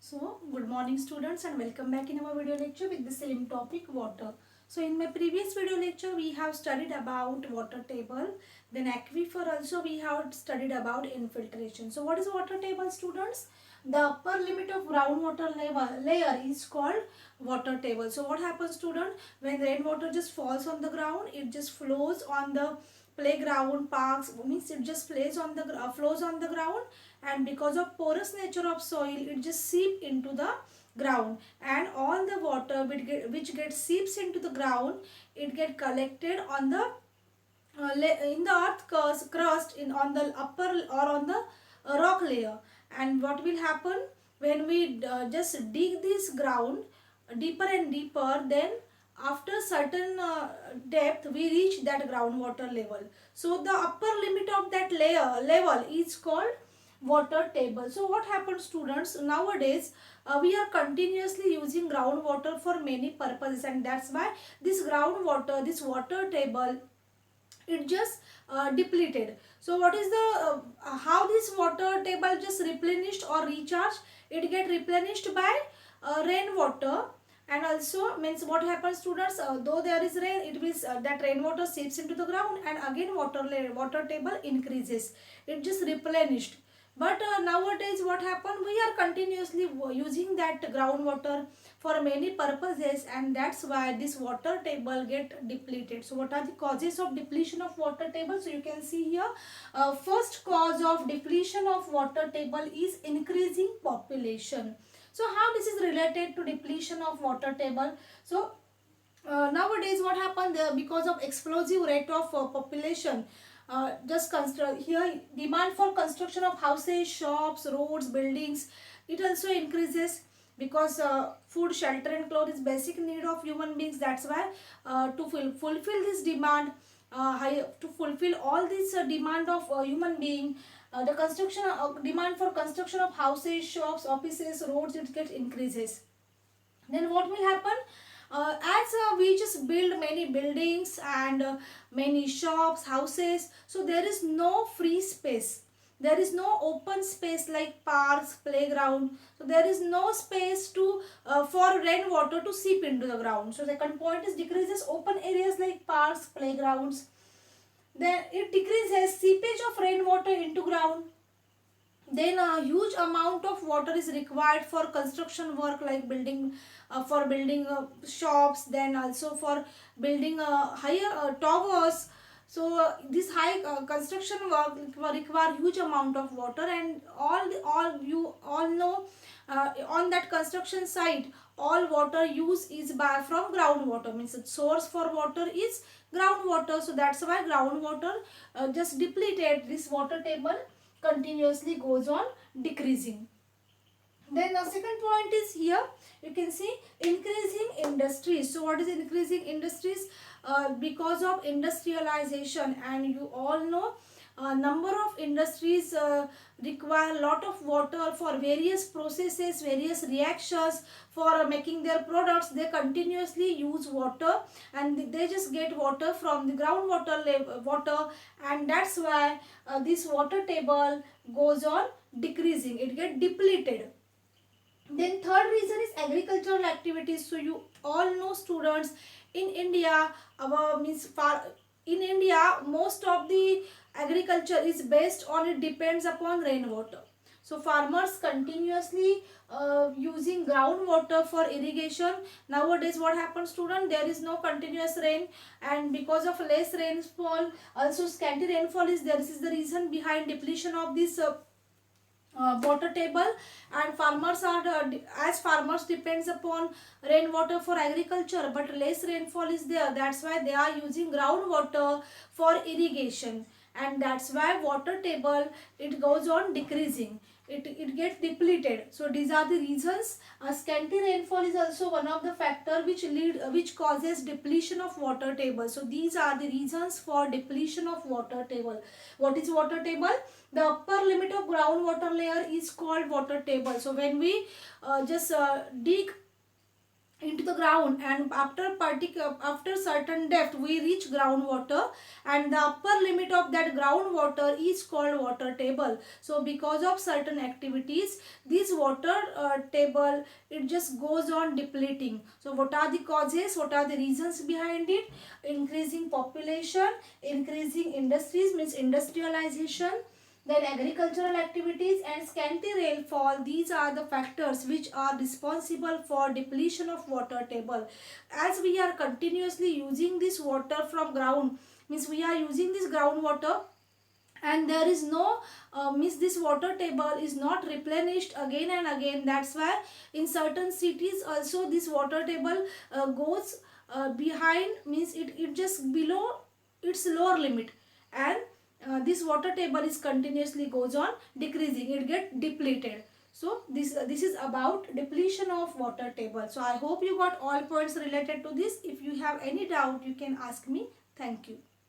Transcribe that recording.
So, good morning students and welcome back in our video lecture with the same topic water. So, in my previous video lecture we have studied about water table, then aquifer also we have studied about infiltration. So, what is water table students? The upper limit of groundwater layer is called water table. So, what happens student? When rainwater just falls on the ground, it just flows on the playground, parks, means it just flows on the ground, and because of porous nature of soil it just seep into the ground, and all the water which gets seeps into the ground, it get collected on the in the crust in on the upper or on the rock layer. And what will happen when we just dig this ground deeper and deeper, then after certain depth we reach that groundwater level. So the upper limit of that level is called water table. So what happens students, nowadays we are continuously using groundwater for many purposes, and that's why this water table, it just depleted. So what is the how this water table just replenished or recharged? It get replenished by rainwater. And also means what happens students, though there is rain, it means that rainwater seeps into the ground, and again water table increases, it just replenished. But nowadays what happened, we are continuously using that groundwater for many purposes, and that's why this water table get depleted. So what are the causes of depletion of water table? So you can see here, first cause of depletion of water table is increasing population. So how this is related to depletion of water table? So nowadays what happened, because of explosive rate of population, just construct here, demand for construction of houses, shops, roads, buildings, it also increases, because food, shelter and clothes is basic need of human beings. That's why to fulfill this demand, to fulfill all this demand of human being, the construction demand for construction of houses, shops, offices, roads, it gets increases. Then what will happen, as we just build many buildings and many shops, houses, so there is no free space, there is no open space like parks, playground. So there is no space to for rainwater to seep into the ground. So second point is decreases open areas like parks, playgrounds. Then it decreases seepage of rainwater into ground. Then a huge amount of water is required for construction work like building, for building shops, then also for building higher towers. So this high construction work require huge amount of water, and all you all know, on that construction site all water use is by from groundwater, means the source for water is groundwater. So that's why groundwater just depleted, this water table continuously goes on decreasing. Then the second point is here, you can see increasing industries. So what is increasing industries? Because of industrialization, and you all know number of industries require a lot of water for various processes, various reactions, for making their products. They continuously use water, and they just get water from the groundwater water, and that's why this water table goes on decreasing, it get depleted. Then third reason is agricultural activities. So you all know students, in India, our means far in India most of the agriculture is based on, it depends upon rainwater. So farmers continuously using groundwater for irrigation. Nowadays what happens student, there is no continuous rain, and because of less rainfall, also scanty rainfall is there. This is the reason behind depletion of this water table. And farmers are as farmers depends upon rainwater for agriculture, but less rainfall is there, that's why they are using groundwater for irrigation, and that's why water table, it goes on decreasing, it gets depleted. So these are the reasons. Scanty rainfall is also one of the factor which causes depletion of water table. So these are the reasons for depletion of water table. What is water table? The upper limit of groundwater layer is called water table. So when we just dig into the ground, and after certain depth we reach groundwater, and the upper limit of that groundwater is called water table. So because of certain activities, this water table, it just goes on depleting. So what are the causes, what are the reasons behind it? Increasing population, increasing industries, means industrialization, then agricultural activities and scanty rainfall. These are the factors which are responsible for depletion of water table. As we are continuously using this water from ground, means we are using this groundwater, and there is no means this water table is not replenished again and again. That's why in certain cities also this water table goes behind, means it just below its lower limit, and this water table is continuously goes on decreasing, it get depleted. So this is about depletion of water table. So I hope you got all points related to this. If you have any doubt, you can ask me. Thank you.